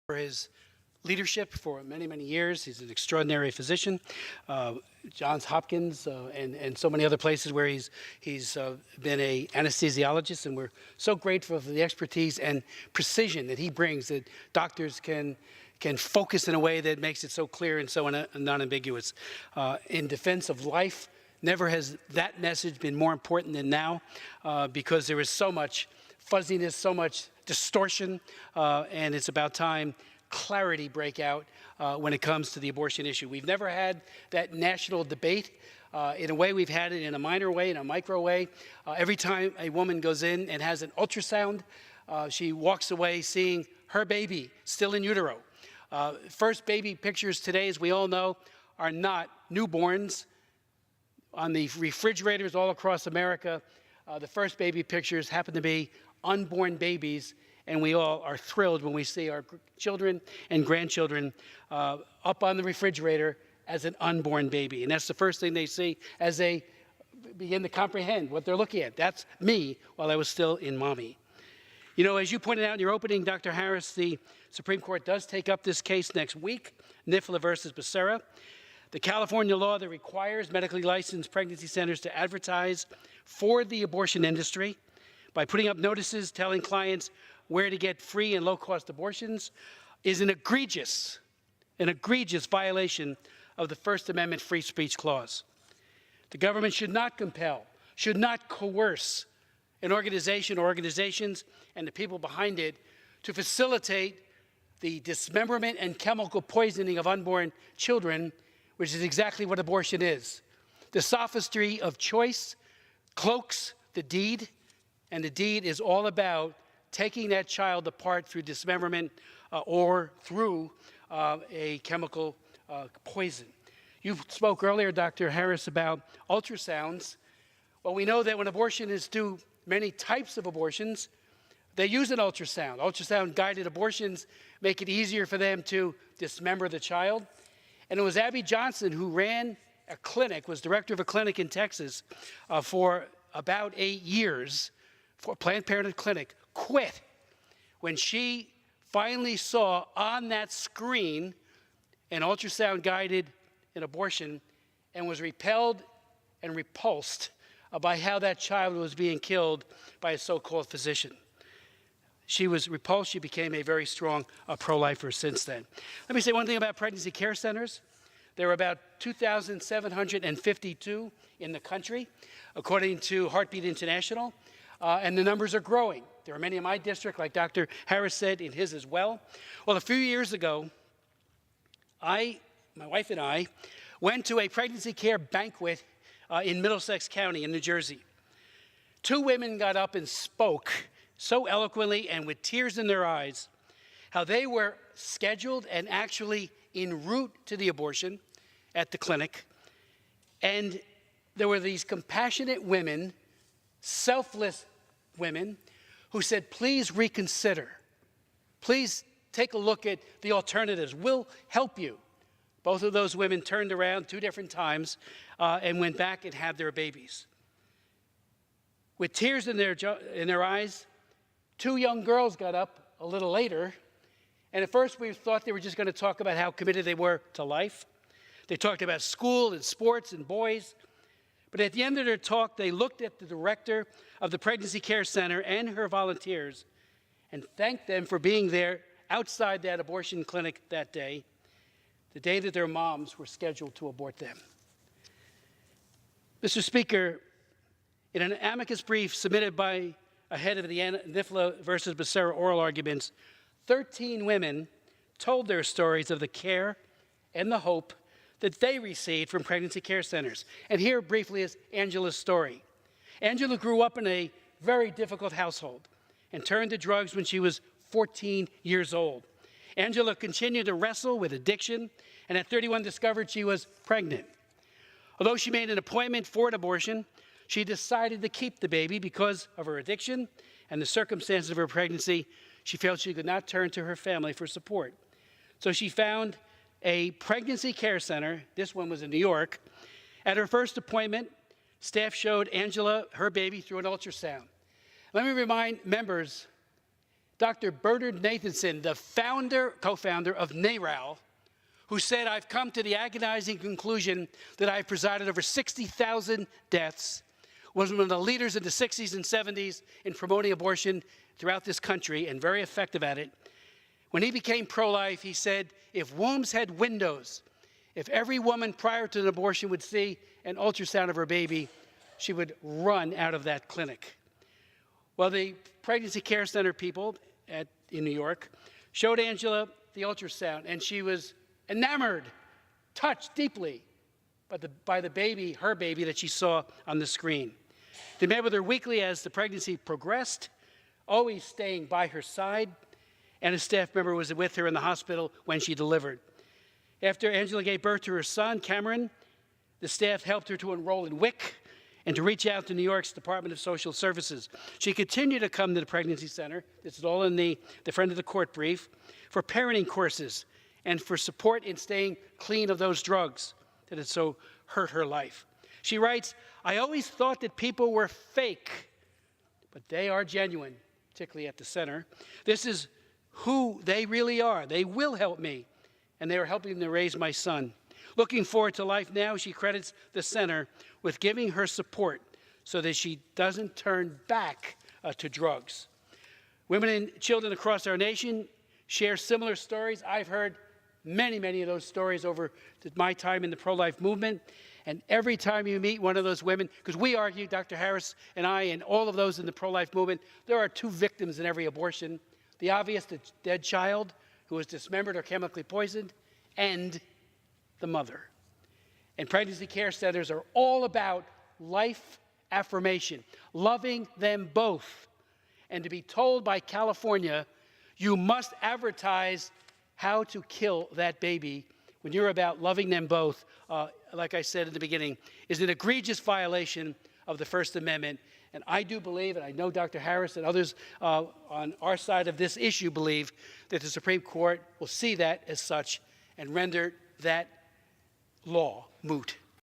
for his leadership for many, many years. He's an extraordinary physician. Johns Hopkins and so many other places where he's been an anesthesiologist, and we're so grateful for the expertise and precision that he brings, that doctors can focus in a way that makes it so clear and so non-ambiguous. In defense of life, never has that message been more important than now, because there is so much fuzziness, so much distortion, and it's about time clarity break out when it comes to the abortion issue. We've never had that national debate. In a way, we've had it in a minor way, in a micro way. Every time a woman goes in and has an ultrasound, she walks away seeing her baby still in utero. First baby pictures today, as we all know, are not newborns. On the refrigerators all across America, the first baby pictures happen to be unborn babies, and we all are thrilled when we see our children and grandchildren up on the refrigerator as an unborn baby. And that's the first thing they see as they begin to comprehend what they're looking at. That's me while I was still in mommy. You know, as you pointed out in your opening, Dr. Harris, the Supreme Court does take up this case next week, NIFLA versus Becerra. The California law that requires medically licensed pregnancy centers to advertise for the abortion industry by putting up notices telling clients where to get free and low-cost abortions is an egregious violation of the First Amendment free speech clause. The government should not compel, should not coerce an organization or organizations and the people behind it to facilitate the dismemberment and chemical poisoning of unborn children, which is exactly what abortion is. The sophistry of choice cloaks the deed, and the deed is all about taking that child apart through dismemberment or through a chemical poison. You spoke earlier, Dr. Harris, about ultrasounds. Well, we know that when abortionists do many types of abortions, they use an ultrasound. Ultrasound-guided abortions make it easier for them to dismember the child. And it was Abby Johnson who ran a clinic, was director of a clinic in Texas for about 8 years, for Planned Parenthood clinic, quit when she finally saw on that screen an ultrasound-guided abortion, and was repelled and repulsed by how that child was being killed by a so-called physician. She was repulsed. She became a very strong pro-lifer since then. Let me say one thing about pregnancy care centers. There are about 2,752 in the country, according to Heartbeat International, and the numbers are growing. There are many in my district, like Dr. Harris said, in his as well. Well, a few years ago, my wife and I went to a pregnancy care banquet in Middlesex County in New Jersey. Two women got up and spoke so eloquently and with tears in their eyes how they were scheduled and actually en route to the abortion at the clinic. And there were these compassionate women, selfless women, who said, please reconsider. Please take a look at the alternatives. We'll help you. Both of those women turned around 2 different times and went back and had their babies. With tears in their eyes, 2 young girls got up a little later, and at first we thought they were just going to talk about how committed they were to life. They talked about school and sports and boys. But at the end of their talk, they looked at the director of the Pregnancy Care Center and her volunteers and thanked them for being there outside that abortion clinic that day, the day that their moms were scheduled to abort them. Mr. Speaker, in an amicus brief submitted by ahead of the NIFLA versus Becerra oral arguments, 13 women told their stories of the care and the hope that they received from pregnancy care centers. And here briefly is Angela's story. Angela grew up in a very difficult household and turned to drugs when she was 14 years old. Angela continued to wrestle with addiction, and at 31 discovered she was pregnant. Although she made an appointment for an abortion, she decided to keep the baby because of her addiction and the circumstances of her pregnancy. She felt she could not turn to her family for support. So she found a pregnancy care center. This one was in New York. At her first appointment, staff showed Angela her baby through an ultrasound. Let me remind members Dr. Bernard Nathanson, the co-founder of NARAL, who said, "I've come to the agonizing conclusion that I've presided over 60,000 deaths," was one of the leaders in the 60s and 70s in promoting abortion throughout this country and very effective at it. When he became pro-life, he said, if wombs had windows, if every woman prior to an abortion would see an ultrasound of her baby, she would run out of that clinic. Well, the Pregnancy Care Center people in New York showed Angela the ultrasound, and she was enamored, touched deeply by the baby, her baby, that she saw on the screen. They met with her weekly as the pregnancy progressed, always staying by her side, and a staff member was with her in the hospital when she delivered. After Angela gave birth to her son, Cameron, the staff helped her to enroll in WIC and to reach out to New York's Department of Social Services. She continued to come to the Pregnancy Center, this is all in the friend of the court brief, for parenting courses and for support in staying clean of those drugs that had so hurt her life. She writes, "I always thought that people were fake, but they are genuine," particularly at the center. "This is who they really are. They will help me, and they are helping to raise my son." Looking forward to life now, she credits the center with giving her support so that she doesn't turn back to drugs. Women and children across our nation share similar stories. I've heard many, many of those stories over my time in the pro-life movement. And every time you meet one of those women, because we argue, Dr. Harris and I and all of those in the pro-life movement, there are two victims in every abortion. The obvious, the dead child who was dismembered or chemically poisoned, and the mother. And pregnancy care centers are all about life affirmation, loving them both. And to be told by California, you must advertise how to kill that baby when you're about loving them both, like I said in the beginning, is an egregious violation of the First Amendment. And I do believe, and I know Dr. Harris and others on our side of this issue believe, that the Supreme Court will see that as such and render that law moot.